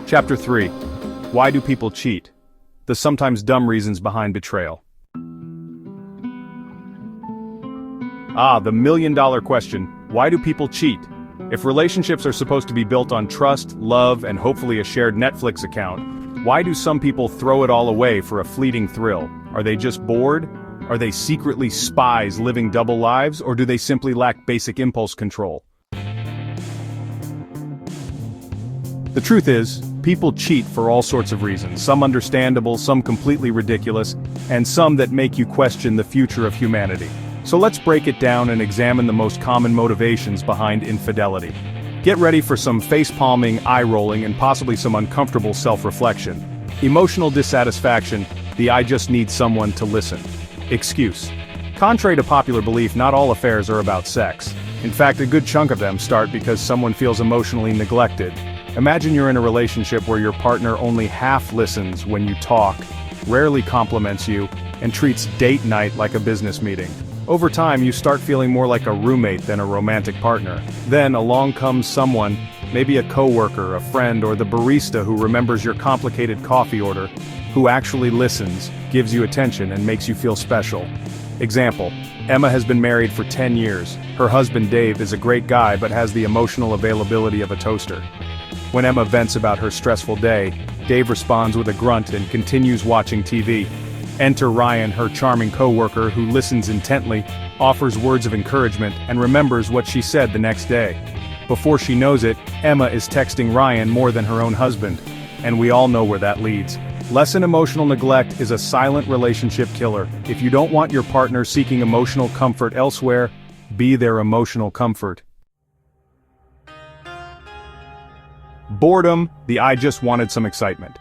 Chapter 3. Why do people cheat? The sometimes dumb reasons behind betrayal. The million-dollar question, why do people cheat? If relationships are supposed to be built on trust, love, and hopefully a shared Netflix account, why do some people throw it all away for a fleeting thrill? Are they just bored? Are they secretly spies living double lives, or do they simply lack basic impulse control? The truth is, people cheat for all sorts of reasons, some understandable, some completely ridiculous, and some that make you question the future of humanity. So let's break it down and examine the most common motivations behind infidelity. Get ready for some face-palming, eye-rolling, and possibly some uncomfortable self-reflection. Emotional dissatisfaction, the "I just need someone to listen" excuse. Contrary to popular belief, not all affairs are about sex. In fact, a good chunk of them start because someone feels emotionally neglected. Imagine you're in a relationship where your partner only half listens when you talk, rarely compliments you, and treats date night like a business meeting. Over time, you start feeling more like a roommate than a romantic partner. Then along comes someone, maybe a coworker, a friend, or the barista who remembers your complicated coffee order, who actually listens, gives you attention, and makes you feel special. Example: Emma has been married for 10 years. Her husband Dave is a great guy but has the emotional availability of a toaster. When Emma vents about her stressful day, Dave responds with a grunt and continues watching TV. Enter Ryan, her charming coworker, who listens intently, offers words of encouragement, and remembers what she said the next day. Before she knows it, Emma is texting Ryan more than her own husband. And we all know where that leads. Lesson: emotional neglect is a silent relationship killer. If you don't want your partner seeking emotional comfort elsewhere, be their emotional comfort. Boredom, the "I just wanted some excitement"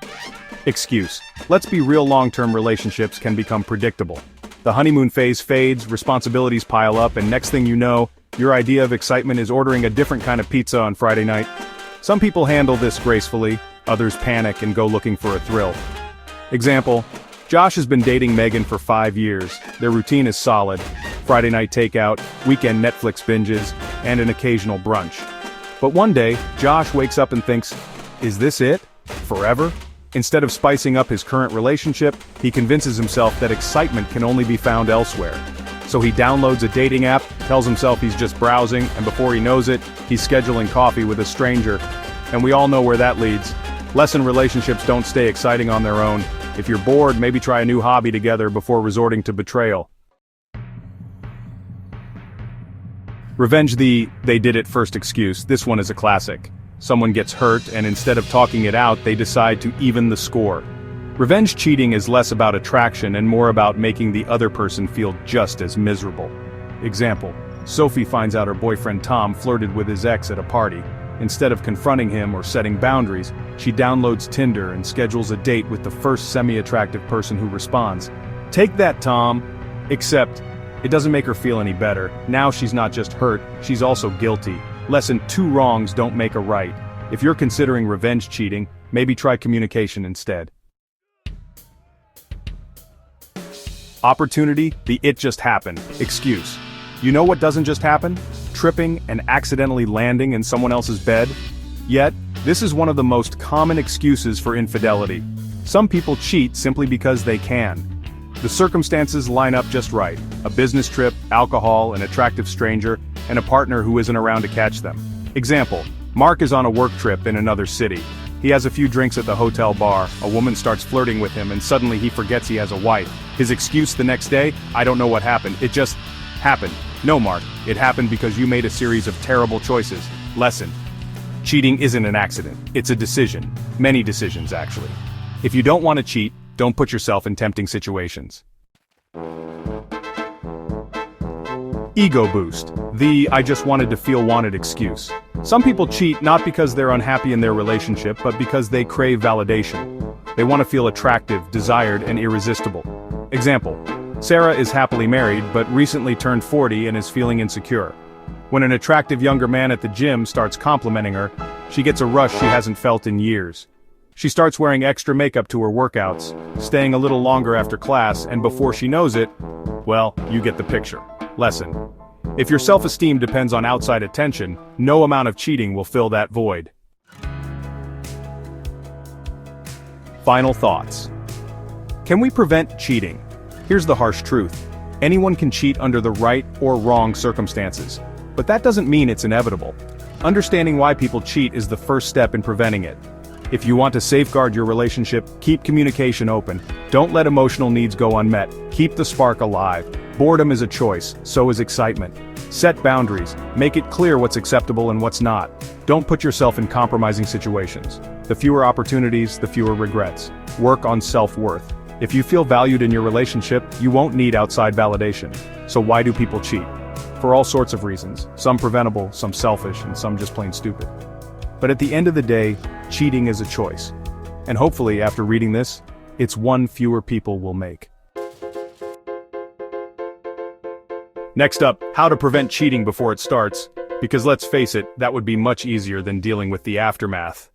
excuse. Let's be real, long-term relationships can become predictable. The honeymoon phase fades, responsibilities pile up, and next thing you know, your idea of excitement is ordering a different kind of pizza on Friday night. Some people handle this gracefully, others panic and go looking for a thrill. Example: Josh has been dating Megan for 5 years. Their routine is solid: Friday night takeout, weekend Netflix binges, and an occasional brunch. But one day, Josh wakes up and thinks, is this it? Forever? Instead of spicing up his current relationship, he convinces himself that excitement can only be found elsewhere. So he downloads a dating app, tells himself he's just browsing, and before he knows it, he's scheduling coffee with a stranger. And we all know where that leads. Lesson: relationships don't stay exciting on their own. If you're bored, maybe try a new hobby together before resorting to betrayal. Revenge, the "they did it first" excuse. This one is a classic. Someone gets hurt, and instead of talking it out, they decide to even the score. Revenge cheating is less about attraction and more about making the other person feel just as miserable. Example: Sophie finds out her boyfriend Tom flirted with his ex at a party. Instead of confronting him or setting boundaries, she downloads Tinder and schedules a date with the first semi-attractive person who responds. Take that, Tom! Except, it doesn't make her feel any better. Now she's not just hurt, she's also guilty. Lesson: 2 wrongs don't make a right. If you're considering revenge cheating, maybe try communication instead. Opportunity, the "it just happened" excuse. You know what doesn't just happen? Tripping and accidentally landing in someone else's bed. Yet, this is one of the most common excuses for infidelity. Some people cheat simply because they can. The circumstances line up just right: a business trip, alcohol, an attractive stranger, and a partner who isn't around to catch them. Example: Mark is on a work trip in another city. He has a few drinks at the hotel bar, a woman starts flirting with him, and suddenly he forgets he has a wife. His excuse the next day: "I don't know what happened, it just happened." No, Mark, it happened because you made a series of terrible choices. Lesson: cheating isn't an accident, it's a decision. Many decisions, actually. If you don't want to cheat, don't put yourself in tempting situations. Ego boost, the "I just wanted to feel wanted" excuse. Some people cheat not because they're unhappy in their relationship, but because they crave validation. They want to feel attractive, desired, and irresistible. Example: Sarah is happily married, but recently turned 40 and is feeling insecure. When an attractive younger man at the gym starts complimenting her, she gets a rush she hasn't felt in years. She starts wearing extra makeup to her workouts, staying a little longer after class, and before she knows it, well, you get the picture. Lesson: if your self-esteem depends on outside attention, no amount of cheating will fill that void. Final thoughts. Can we prevent cheating? Here's the harsh truth. Anyone can cheat under the right or wrong circumstances. But that doesn't mean it's inevitable. Understanding why people cheat is the first step in preventing it. If you want to safeguard your relationship, keep communication open. Don't let emotional needs go unmet. Keep the spark alive. Boredom is a choice, so is excitement. Set boundaries. Make it clear what's acceptable and what's not. Don't put yourself in compromising situations. The fewer opportunities, the fewer regrets. Work on self-worth. If you feel valued in your relationship, you won't need outside validation. So why do people cheat? For all sorts of reasons. Some preventable, some selfish, and some just plain stupid. But at the end of the day, cheating is a choice. And hopefully, after reading this, it's one fewer people will make. Next up, how to prevent cheating before it starts. Because let's face it, that would be much easier than dealing with the aftermath.